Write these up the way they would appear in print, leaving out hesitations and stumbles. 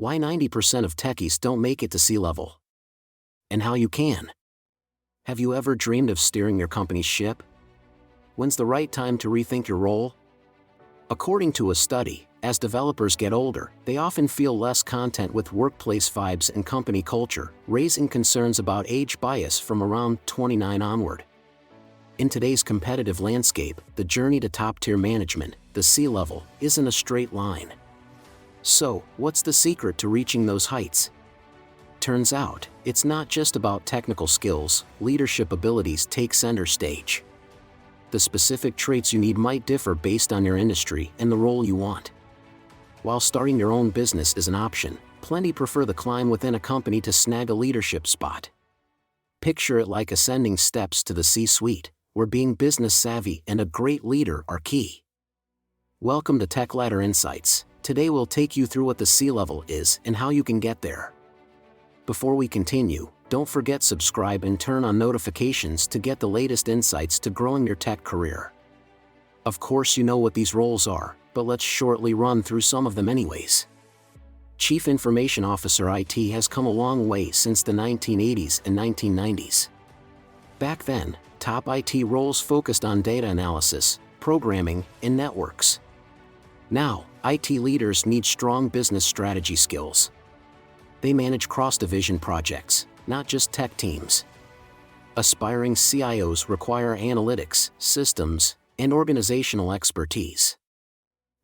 Why 90% of techies don't make it to C-level. And how you can. Have you ever dreamed of steering your company's ship? When's the right time to rethink your role? According to a study, as developers get older, they often feel less content with workplace vibes and company culture, raising concerns about age bias from around 29 onward. In today's competitive landscape, the journey to top-tier management, the C-level, isn't a straight line. So, what's the secret to reaching those heights? Turns out, it's not just about technical skills, leadership abilities take center stage. The specific traits you need might differ based on your industry and the role you want. While starting your own business is an option, plenty prefer the climb within a company to snag a leadership spot. Picture it like ascending steps to the C-suite, where being business savvy and a great leader are key. Welcome to Techladder Insights. Today we'll take you through what the C-level is and how you can get there. Before we continue, don't forget subscribe and turn on notifications to get the latest insights to growing your tech career. Of course you know what these roles are, but let's shortly run through some of them anyways. Chief Information Officer IT has come a long way since the 1980s and 1990s. Back then, top IT roles focused on data analysis, programming, and networks. Now, IT leaders need strong business strategy skills. They manage cross-division projects, not just tech teams. Aspiring CIOs require analytics, systems, and organizational expertise.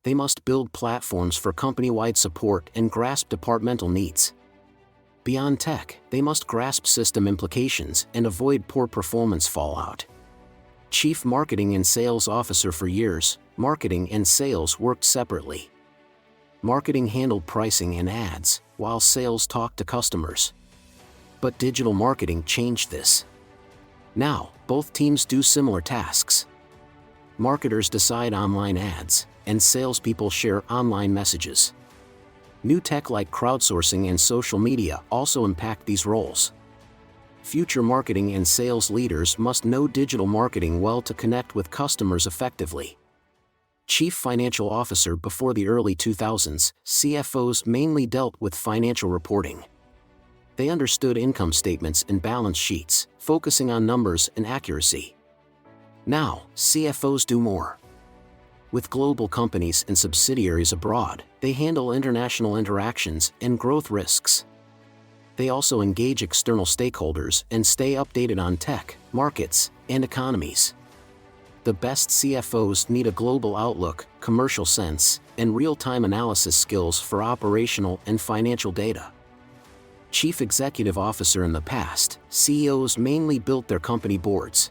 They must build platforms for company-wide support and grasp departmental needs. Beyond tech, they must grasp system implications and avoid poor performance fallout. Chief Marketing and Sales Officer. For years, marketing and sales worked separately. Marketing handled pricing and ads, while sales talked to customers. But digital marketing changed this. Now, both teams do similar tasks. Marketers decide online ads, and salespeople share online messages. New tech like crowdsourcing and social media also impact these roles. Future marketing and sales leaders must know digital marketing well to connect with customers effectively. Chief Financial Officer. Before the early 2000s, CFOs mainly dealt with financial reporting. They understood income statements and balance sheets, focusing on numbers and accuracy. Now, CFOs do more. With global companies and subsidiaries abroad, they handle international interactions and growth risks. They also engage external stakeholders and stay updated on tech, markets, and economies. The best CFOs need a global outlook, commercial sense, and real-time analysis skills for operational and financial data. Chief Executive Officer. In the past, CEOs mainly built their company boards.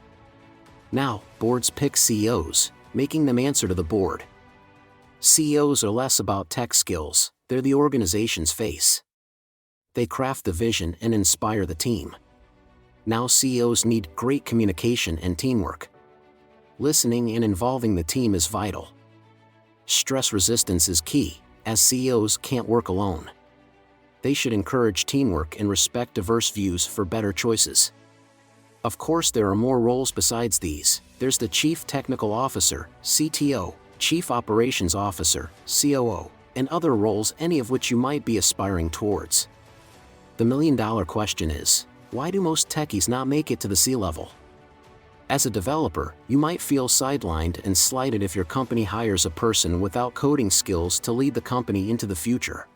Now, boards pick CEOs, making them answer to the board. CEOs are less about tech skills, they're the organization's face. They craft the vision and inspire the team. Now CEOs need great communication and teamwork. Listening and involving the team is vital. Stress resistance is key, as CEOs can't work alone. They should encourage teamwork and respect diverse views for better choices. Of course, there are more roles besides these. There's the Chief Technical Officer, CTO, Chief Operations Officer, COO, and other roles, any of which you might be aspiring towards. The million-dollar question is, why do most techies not make it to the C-level? As a developer, you might feel sidelined and slighted if your company hires a person without coding skills to lead the company into the future.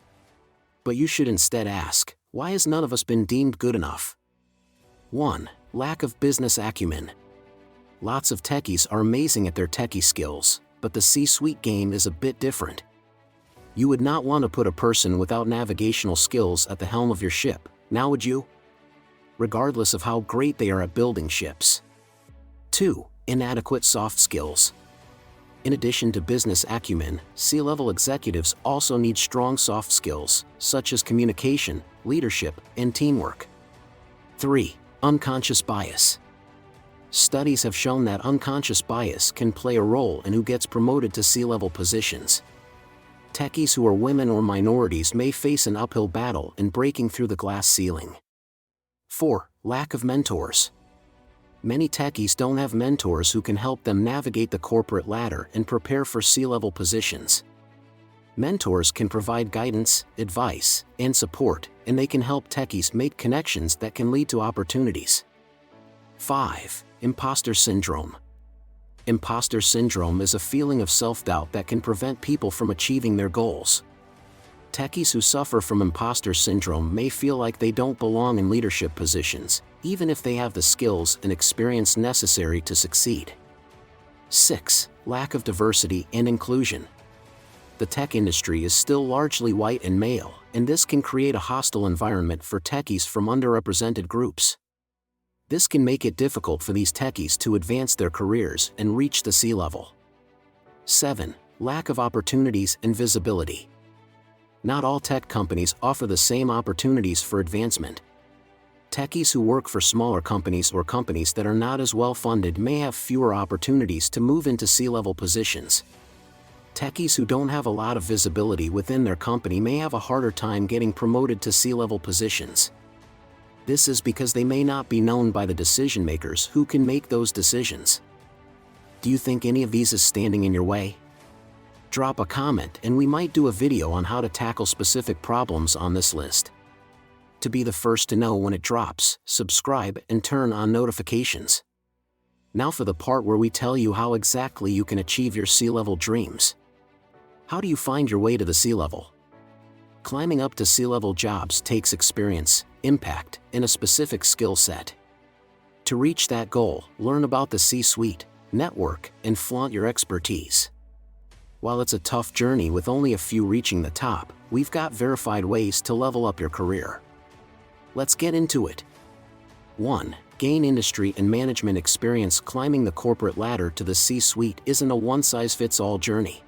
But you should instead ask, why has none of us been deemed good enough? 1. Lack of business acumen. Lots of techies are amazing at their techie skills, but the C-suite game is a bit different. You would not want to put a person without navigational skills at the helm of your ship, now would you? Regardless of how great they are at building ships. 2. Inadequate soft skills. In addition to business acumen, C-level executives also need strong soft skills, such as communication, leadership, and teamwork. 3. Unconscious bias. Studies have shown that unconscious bias can play a role in who gets promoted to C-level positions. Techies who are women or minorities may face an uphill battle in breaking through the glass ceiling. 4. Lack of mentors. Many techies don't have mentors who can help them navigate the corporate ladder and prepare for C-level positions. Mentors can provide guidance, advice, and support, and they can help techies make connections that can lead to opportunities. 5. Imposter syndrome. Imposter syndrome is a feeling of self-doubt that can prevent people from achieving their goals. Techies who suffer from imposter syndrome may feel like they don't belong in leadership positions, even if they have the skills and experience necessary to succeed. 6. Lack of diversity and inclusion. The tech industry is still largely white and male, and this can create a hostile environment for techies from underrepresented groups. This can make it difficult for these techies to advance their careers and reach the C-level. 7. Lack of opportunities and visibility. Not all tech companies offer the same opportunities for advancement. Techies who work for smaller companies or companies that are not as well funded may have fewer opportunities to move into C-level positions. Techies who don't have a lot of visibility within their company may have a harder time getting promoted to C-level positions. This is because they may not be known by the decision makers who can make those decisions. Do you think any of these is standing in your way? Drop a comment and we might do a video on how to tackle specific problems on this list. To be the first to know when it drops, subscribe and turn on notifications. Now for the part where we tell you how exactly you can achieve your C-level dreams. How do you find your way to the C-level? Climbing up to C-level jobs takes experience, impact, and a specific skill set. To reach that goal, learn about the C-suite, network, and flaunt your expertise. While it's a tough journey with only a few reaching the top, we've got verified ways to level up your career. Let's get into it. 1. Gain industry and management experience. Climbing the corporate ladder to the C-suite isn't a one-size-fits-all journey.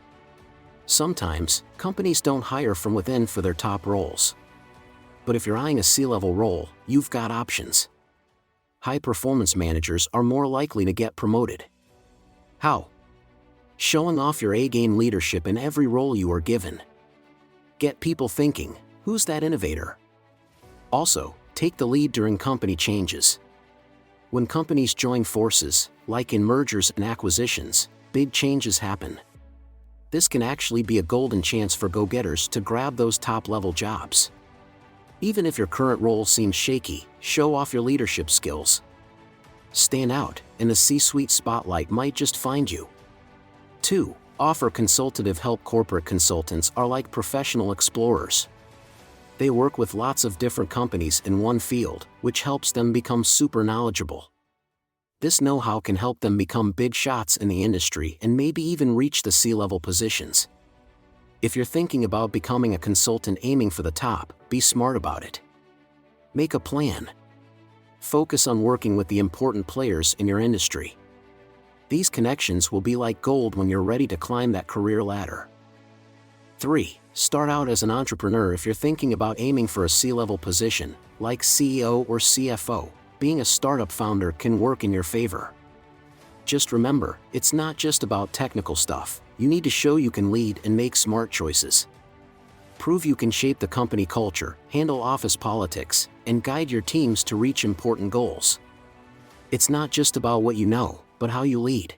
Sometimes, companies don't hire from within for their top roles. But if you're eyeing a C-level role, you've got options. High-performance managers are more likely to get promoted. How? Showing off your A-game leadership in every role you are given. Get people thinking, who's that innovator? Also, take the lead during company changes. When companies join forces, like in mergers and acquisitions, big changes happen. This can actually be a golden chance for go-getters to grab those top-level jobs. Even if your current role seems shaky, show off your leadership skills. Stand out, and the C-suite spotlight might just find you. 2. Offer consultative help. Corporate consultants are like professional explorers. They work with lots of different companies in one field, which helps them become super knowledgeable. This know-how can help them become big shots in the industry and maybe even reach the C-level positions. If you're thinking about becoming a consultant aiming for the top, be smart about it. Make a plan. Focus on working with the important players in your industry. These connections will be like gold when you're ready to climb that career ladder. 3. Start out as an entrepreneur. If you're thinking about aiming for a C-level position, like CEO or CFO, being a startup founder can work in your favor. Just remember, it's not just about technical stuff. You need to show you can lead and make smart choices. Prove you can shape the company culture, handle office politics, and guide your teams to reach important goals. It's not just about what you know, but how you lead.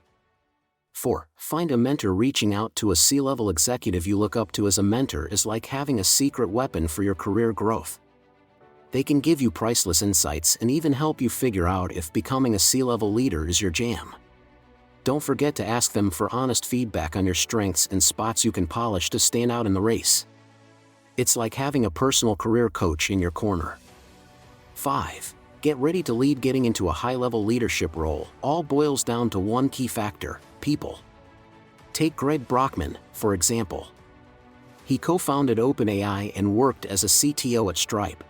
4. Find a mentor. Reaching out to a C-level executive you look up to as a mentor is like having a secret weapon for your career growth. They can give you priceless insights and even help you figure out if becoming a C-level leader is your jam. Don't forget to ask them for honest feedback on your strengths and spots you can polish to stand out in the race. It's like having a personal career coach in your corner. 5. Get ready to lead. Getting into a high-level leadership role all boils down to one key factor: people. Take Greg Brockman, for example. He co-founded OpenAI and worked as a CTO at Stripe.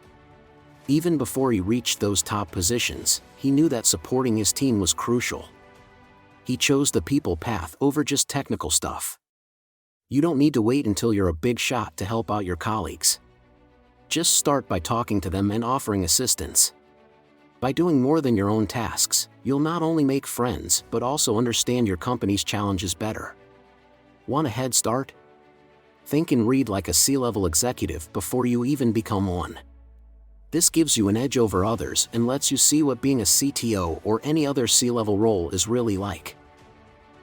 Even before he reached those top positions, he knew that supporting his team was crucial. He chose the people path over just technical stuff. You don't need to wait until you're a big shot to help out your colleagues. Just start by talking to them and offering assistance. By doing more than your own tasks, you'll not only make friends but also understand your company's challenges better. Want a head start? Think and read like a C-level executive before you even become one. This gives you an edge over others and lets you see what being a CTO or any other C-level role is really like.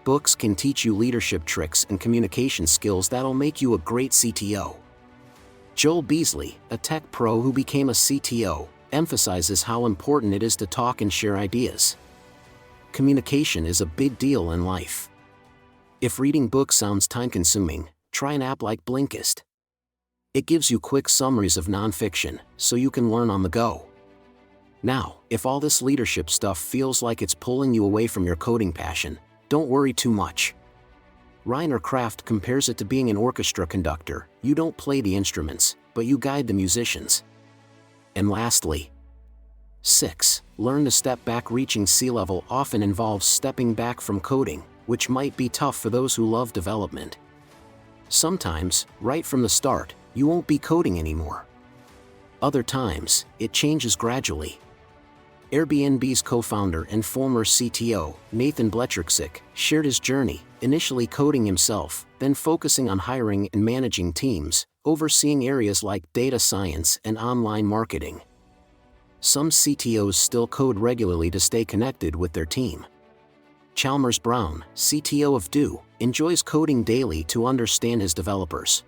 Books can teach you leadership tricks and communication skills that'll make you a great CTO. Joel Beasley, a tech pro who became a CTO, emphasizes how important it is to talk and share ideas. Communication is a big deal in life. If reading books sounds time-consuming, try an app like Blinkist. It gives you quick summaries of nonfiction, so you can learn on the go. Now, if all this leadership stuff feels like it's pulling you away from your coding passion, don't worry too much. Reiner Kraft compares it to being an orchestra conductor. You don't play the instruments, but you guide the musicians. And lastly, 6. Learn to step back. Reaching C-level often involves stepping back from coding, which might be tough for those who love development. Sometimes, right from the start, you won't be coding anymore. Other times, it changes gradually. Airbnb's co-founder and former CTO, Nathan Bletrick, shared his journey, initially coding himself, then focusing on hiring and managing teams, overseeing areas like data science and online marketing. Some CTOs still code regularly to stay connected with their team. Chalmers Brown, CTO of Do, enjoys coding daily to understand his developers.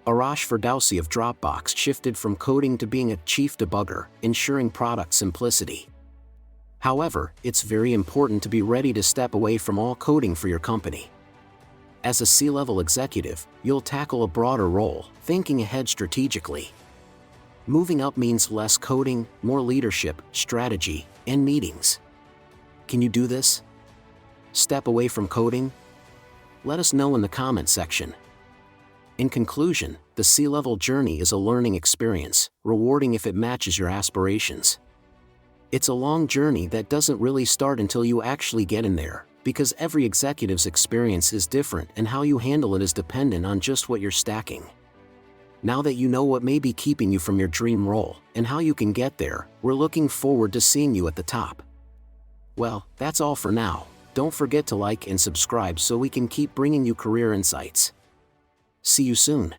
Arash Ferdowsi of Dropbox shifted from coding to being a chief debugger, ensuring product simplicity. However, it's very important to be ready to step away from all coding for your company. As a C-level executive, you'll tackle a broader role, thinking ahead strategically. Moving up means less coding, more leadership, strategy, and meetings. Can you do this? Step away from coding? Let us know in the comment section. In conclusion, the C-level journey is a learning experience, rewarding if it matches your aspirations. It's a long journey that doesn't really start until you actually get in there, because every executive's experience is different and how you handle it is dependent on just what you're stacking. Now that you know what may be keeping you from your dream role and how you can get there, we're looking forward to seeing you at the top. Well, that's all for now. Don't forget to like and subscribe so we can keep bringing you career insights. See you soon.